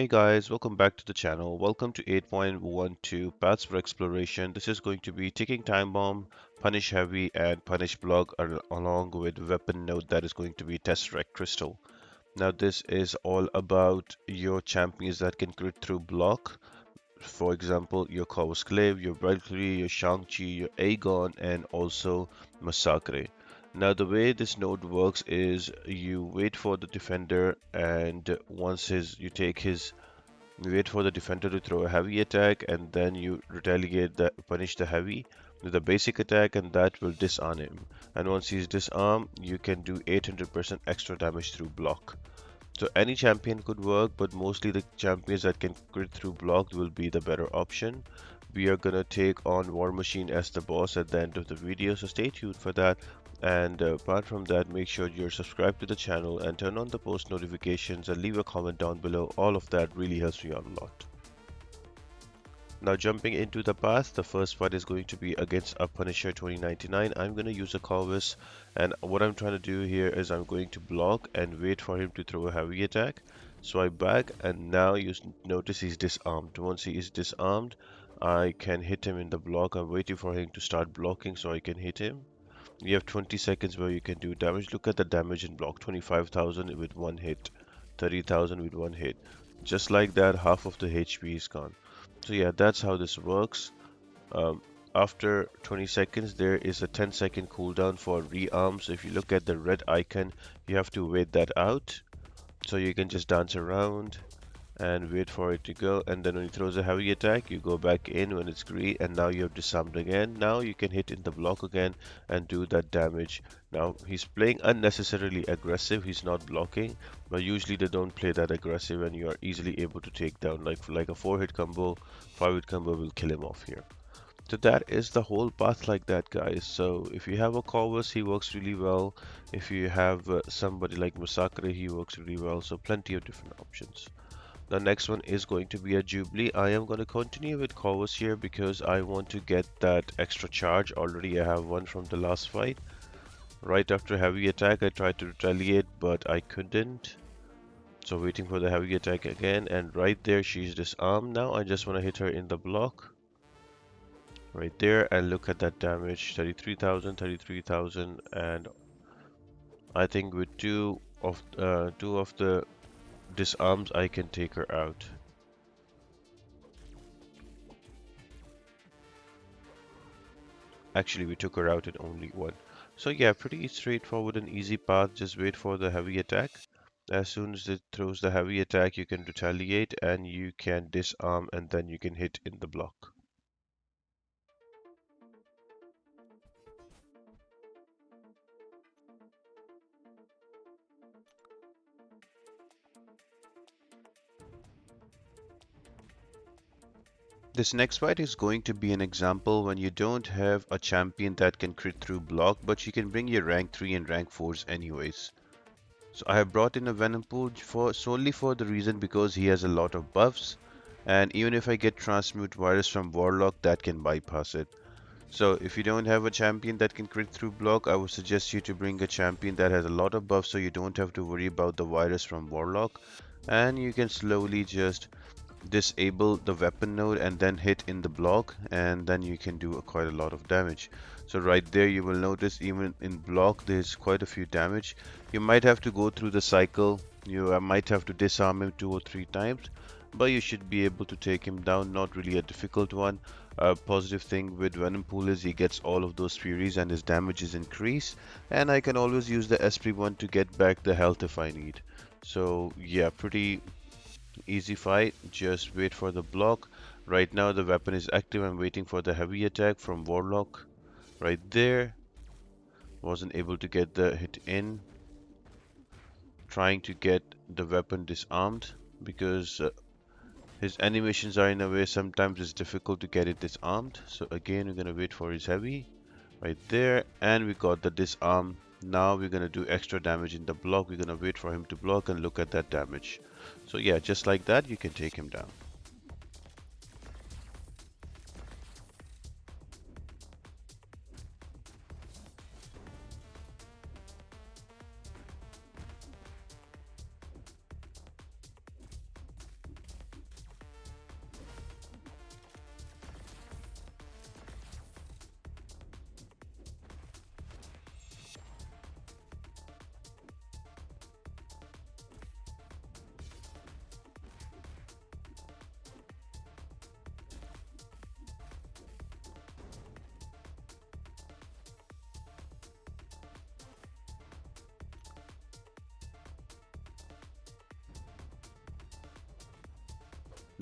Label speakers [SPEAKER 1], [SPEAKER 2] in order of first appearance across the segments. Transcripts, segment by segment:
[SPEAKER 1] Hey guys, welcome back to the channel. Welcome to 8.12 Paths for Exploration. This is going to be Ticking Time Bomb, Punish Heavy, and Punish Block along with weapon node that is going to be Tesseract Crystal. Now this is all about your champions that can crit through block. For example, your Corvus Clave, your Valkyrie, your Shang-Chi, your Aegon, and also Massacre. Now the way this node works is you wait for the defender and once you wait for the defender to throw a heavy attack and then you punish the heavy with a basic attack and that will disarm him. And once he's disarmed, you can do 800% extra damage through block. So any champion could work, but mostly the champions that can crit through block will be the better option. We are gonna take on War Machine as the boss at the end of the video, so stay tuned for that. And apart from that, make sure you're subscribed to the channel and turn on the post notifications and leave a comment down below. All of that really helps me out a lot. Now jumping into the path, the first fight is going to be against a Punisher 2099. I'm going to use a Corvus and what I'm trying to do here is I'm going to block and wait for him to throw a heavy attack. Swipe back and now you notice he's disarmed. Once he is disarmed, I can hit him in the block. I'm waiting for him to start blocking so I can hit him. You have 20 seconds where you can do damage. Look at the damage in block, 25,000 with one hit, 30,000 with one hit. Just like that, half of the HP is gone. So yeah, that's how this works. Um, After 20 seconds, there is a 10-second cooldown for rearm. So if you look at the red icon, you have to wait that out. So you can just dance around and wait for it to go, and then when he throws a heavy attack you go back in when it's green and now you have disarmed again. Now you can hit in the block again and do that damage. Now he's playing unnecessarily aggressive, he's not blocking, but usually they don't play that aggressive and you are easily able to take down like a 4-hit combo, 5-hit combo will kill him off here. So that is the whole path like that, guys. So if you have a Corvus, he works really well. If you have somebody like Massacre, he works really well. So plenty of different options. The next one is going to be a Jubilee. I am going to continue with Corvus here because I want to get that extra charge. Already I have one from the last fight. Right after heavy attack I tried to retaliate but I couldn't. So waiting for the heavy attack again and right there she's disarmed now. I just want to hit her in the block. Right there and look at that damage, 33,000, 33,000, and I think with two of the disarms I can take her out. Actually, we took her out in only one. So yeah, pretty straightforward and easy path. Just wait for the heavy attack. As soon as it throws the heavy attack, you can retaliate and you can disarm and then you can hit in the block. This next fight is going to be an example when you don't have a champion that can crit through block, but you can bring your rank 3 and rank 4s anyways. So I have brought in a Venom Pool solely for the reason because he has a lot of buffs, and even if I get Transmute Virus from Warlock, that can bypass it. So if you don't have a champion that can crit through block, I would suggest you to bring a champion that has a lot of buffs so you don't have to worry about the virus from Warlock, and you can slowly just disable the weapon node and then hit in the block and then you can do quite a lot of damage. So right there you will notice even in block there's quite a few damage. You might have to go through the cycle, you might have to disarm him 2 or 3 times, but you should be able to take him down. Not really a difficult one. A positive thing with Venom Pool is he gets all of those furies and his damage is increased, and I can always use the SP one to get back the health if I need. So yeah, pretty easy fight. Just wait for the block. Right now the weapon is active. I'm waiting for the heavy attack from Warlock. Right there. Wasn't able to get the hit in. Trying to get the weapon disarmed because his animations are in a way sometimes it's difficult to get it disarmed. So again we're gonna wait for his heavy. Right there, and we got the disarm. Now we're gonna do extra damage in the block. We're gonna wait for him to block and look at that damage. So yeah, just like that you can take him down.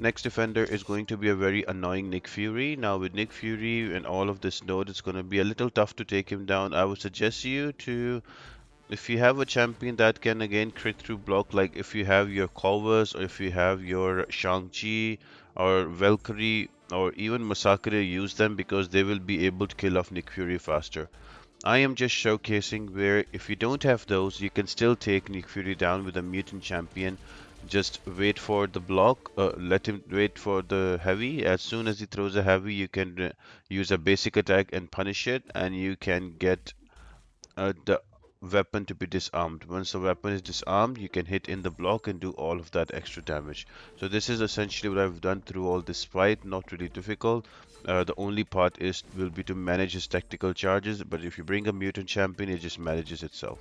[SPEAKER 1] Next defender is going to be a very annoying Nick Fury. Now with Nick Fury and all of this node, it's going to be a little tough to take him down. I would suggest you to, if you have a champion that can again crit through block, like if you have your Corvus or if you have your Shang-Chi or Valkyrie or even Masakure, use them because they will be able to kill off Nick Fury faster. I am just showcasing where if you don't have those, you can still take Nick Fury down with a mutant champion. Just wait for the block, let him wait for the heavy. As soon as he throws a heavy, you can use a basic attack and punish it, and you can get the weapon to be disarmed. Once the weapon is disarmed, you can hit in the block and do all of that extra damage. So this is essentially what I've done through all this fight. Not really difficult. The only part is will be to manage his tactical charges, but if you bring a mutant champion, it just manages itself.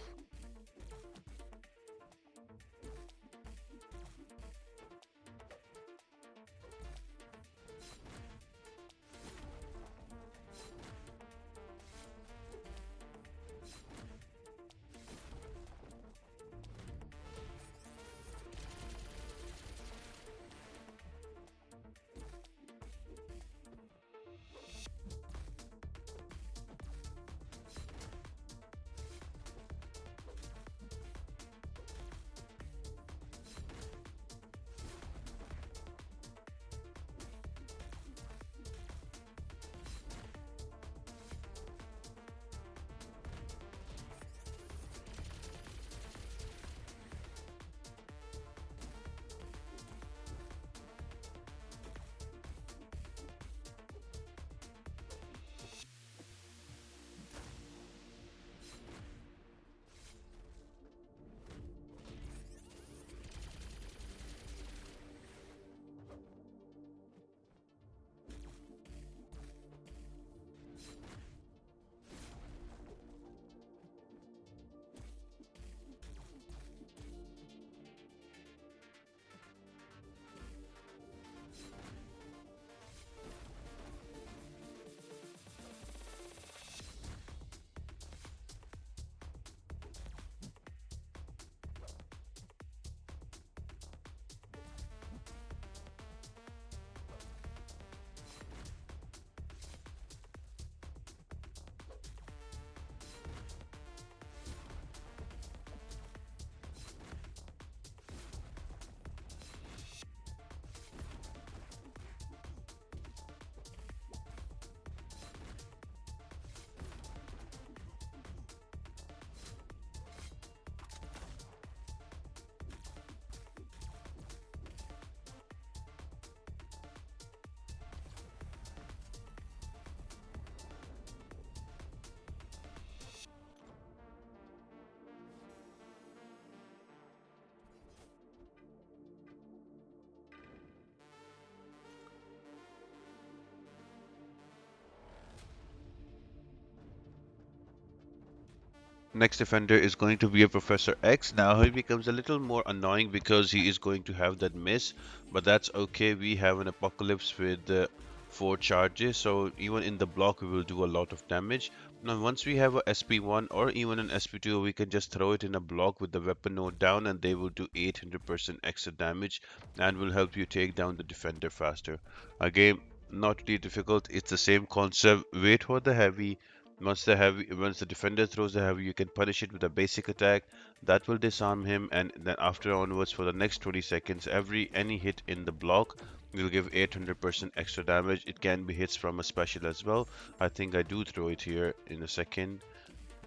[SPEAKER 1] Next defender is going to be a Professor X. Now he becomes a little more annoying because he is going to have that miss, but that's okay. We have an Apocalypse with 4 charges, so even in the block we will do a lot of damage. Now once we have a SP1 or even an SP2, we can just throw it in a block with the weapon node down and they will do 800% extra damage and will help you take down the defender faster. Again, not really difficult. It's the same concept. Wait for the heavy. Once the defender throws the heavy, you can punish it with a basic attack. That will disarm him, and then after onwards for the next 20 seconds, any hit in the block will give 800% extra damage. It can be hits from a special as well. I think I do throw it here in a second.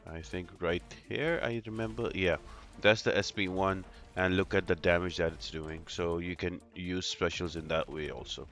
[SPEAKER 1] I think right here, I remember. Yeah, that's the SP1, and look at the damage that it's doing. So you can use specials in that way also.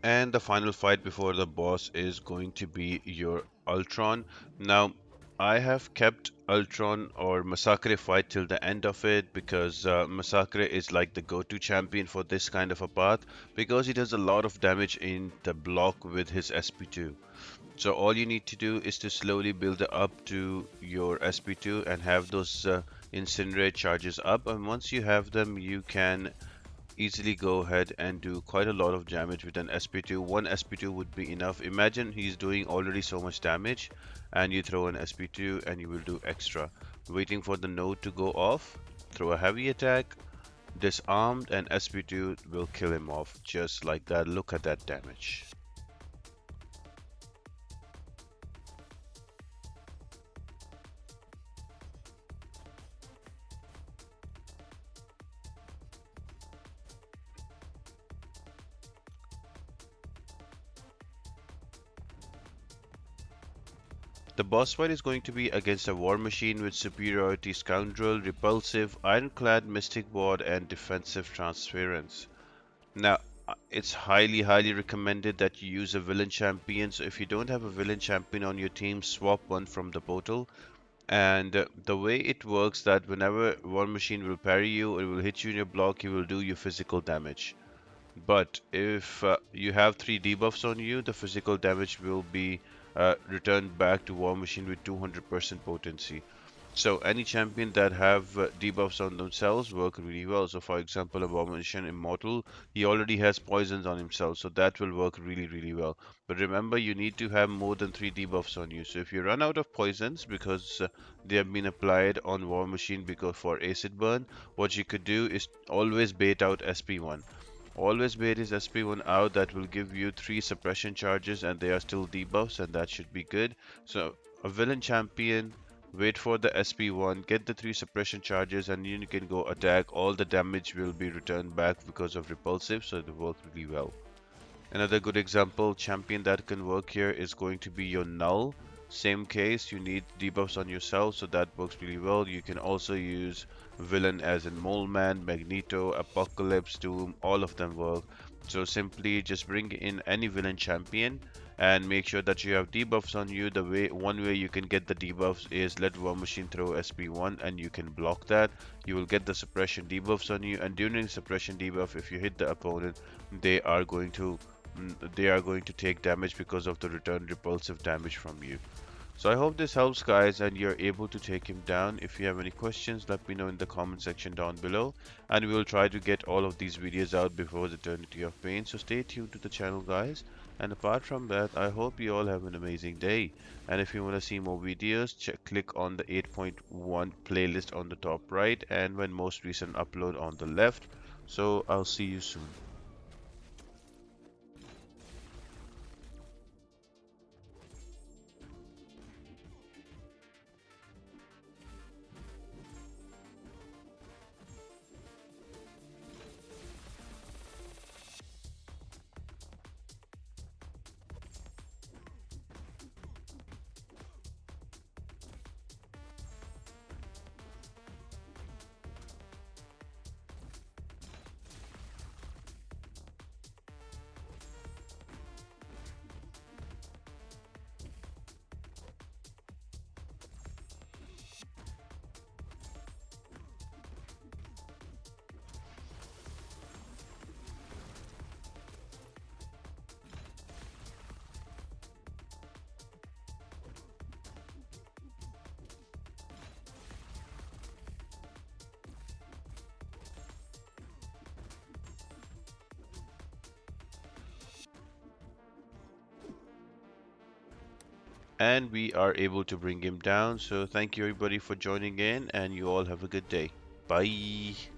[SPEAKER 1] And the final fight before the boss is going to be your Ultron. Now, I have kept Ultron or Massacre fight till the end of it because Massacre is like the go-to champion for this kind of a path because he does a lot of damage in the block with his SP2. So all you need to do is to slowly build up to your SP2 and have those incinerate charges up, and once you have them you can easily go ahead and do quite a lot of damage with an SP2. One SP2 would be enough. Imagine he's doing already so much damage and you throw an SP2 and you will do extra. Waiting for the node to go off, throw a heavy attack, disarmed, and SP2 will kill him off just like that. Look at that damage. The boss fight is going to be against a war machine with superiority scoundrel, repulsive, ironclad mystic ward, and defensive transference. Now, it's highly recommended that you use a villain champion. So if you don't have a villain champion on your team, swap one from the portal. And the way it works that whenever War Machine will parry you or will hit you in your block, he will do you physical damage. But if you have three debuffs on you, the physical damage will be returned back to War Machine with 200% potency. So any champion that have debuffs on themselves work really well. So for example, Abomination Immortal, he already has poisons on himself, so that will work really well. But remember, you need to have more than three debuffs on you. So if you run out of poisons because they have been applied on War Machine because for acid burn, what you could do is always bait out SP1. Always bait his SP1 out, that will give you 3 suppression charges and they are still debuffs and that should be good. So a villain champion, wait for the SP1, get the 3 suppression charges and you can go attack. All the damage will be returned back because of repulsive, so it will work really well. Another good example champion that can work here is going to be your Null. Same case, you need debuffs on yourself, so that works really well. You can also use villain as in Mole Man, Magneto, Apocalypse, Doom, all of them work. So simply just bring in any villain champion and make sure that you have debuffs on you. One way you can get the debuffs is let War Machine throw SP1 and you can block that. You will get the suppression debuffs on you, and during suppression debuff, if you hit the opponent, they are going to they are going to take damage because of the return repulsive damage from you. So I hope this helps guys and you're able to take him down. If you have any questions, let me know in the comment section down below and we will try to get all of these videos out before the Eternity of Pain. So stay tuned to the channel guys, and apart from that, I hope you all have an amazing day. And if you want to see more videos, click on the 8.1 playlist on the top right and when most recent upload on the left. So I'll see you soon. And we are able to bring him down. So thank you everybody for joining in and you all have a good day. Bye.